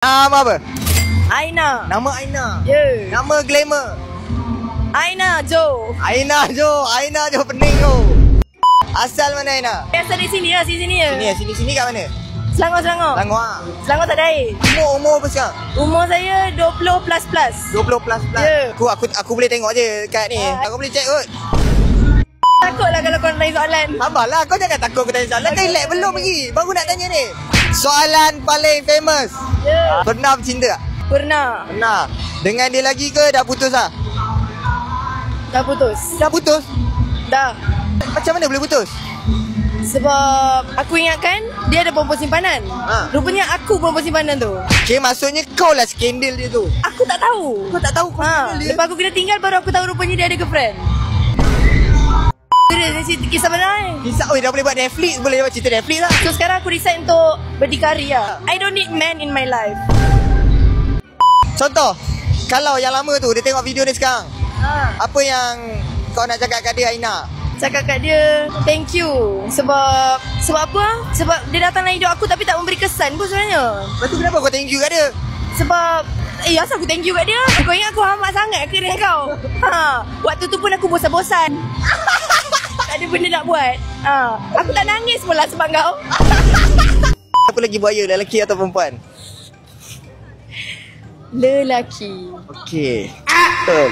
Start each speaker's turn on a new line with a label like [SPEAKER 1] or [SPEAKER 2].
[SPEAKER 1] Nama apa?
[SPEAKER 2] Aina.
[SPEAKER 1] Nama Aina.
[SPEAKER 2] Ya.
[SPEAKER 1] Nama glamour.
[SPEAKER 2] Aina Jo.
[SPEAKER 1] Aina Jo pening tu. Asal mana Aina?
[SPEAKER 2] Biasa di sini ya, sini ya.
[SPEAKER 1] Sini kat mana?
[SPEAKER 2] Selangor.
[SPEAKER 1] Selangor.
[SPEAKER 2] Selangor tak ada air.
[SPEAKER 1] Umur apa sekarang?
[SPEAKER 2] Umur saya 20 plus.
[SPEAKER 1] 20 plus.
[SPEAKER 2] Ya.
[SPEAKER 1] Aku boleh tengok je kat ni. Aku boleh check kot.
[SPEAKER 2] Takutlah kalau kau tanya soalan.
[SPEAKER 1] Sabarlah, kau jangan takut aku tanya soalan. Kau relax belum lagi. Baru nak tanya ni. Soalan paling famous.
[SPEAKER 2] Ya.
[SPEAKER 1] Pernah bercinta tak?
[SPEAKER 2] Pernah.
[SPEAKER 1] Pernah. Dengan dia lagi ke dah putus lah?
[SPEAKER 2] Dah putus.
[SPEAKER 1] Dah putus?
[SPEAKER 2] Dah.
[SPEAKER 1] Macam mana boleh putus?
[SPEAKER 2] Sebab aku ingatkan dia ada perempuan simpanan. Rupanya aku perempuan simpanan tu.
[SPEAKER 1] Okay, maksudnya kau lah skandal dia tu.
[SPEAKER 2] Aku tak tahu.
[SPEAKER 1] Kau tak tahu kau skandal dia?
[SPEAKER 2] Lepas aku kena tinggal baru aku tahu rupanya dia ada girlfriend. Dia cerita kisah benar
[SPEAKER 1] Kisah, dah boleh buat Netflix. Boleh buat cerita Netflix lah.
[SPEAKER 2] So sekarang aku decide untuk berdikari lah. I don't need man in my life.
[SPEAKER 1] Contoh, kalau yang lama tu dia tengok video ni sekarang, apa yang kau nak cakap kat dia, Aina?
[SPEAKER 2] Cakap kat dia thank you. Sebab apa? Sebab dia datang dalam hidup aku tapi tak memberi kesan pun sebenarnya.
[SPEAKER 1] Lepas tu kenapa kau thank you kat dia?
[SPEAKER 2] Sebab asal aku thank you kat dia? Kau ingat aku hamak sangat ke dengan kau? Waktu tu pun aku bosan-bosan. Tak ada benda nak buat. Aku tak nangis pula sebab kau.
[SPEAKER 1] Apa lagi buaya, lelaki atau perempuan?
[SPEAKER 2] Lelaki.
[SPEAKER 1] Okey. Betul.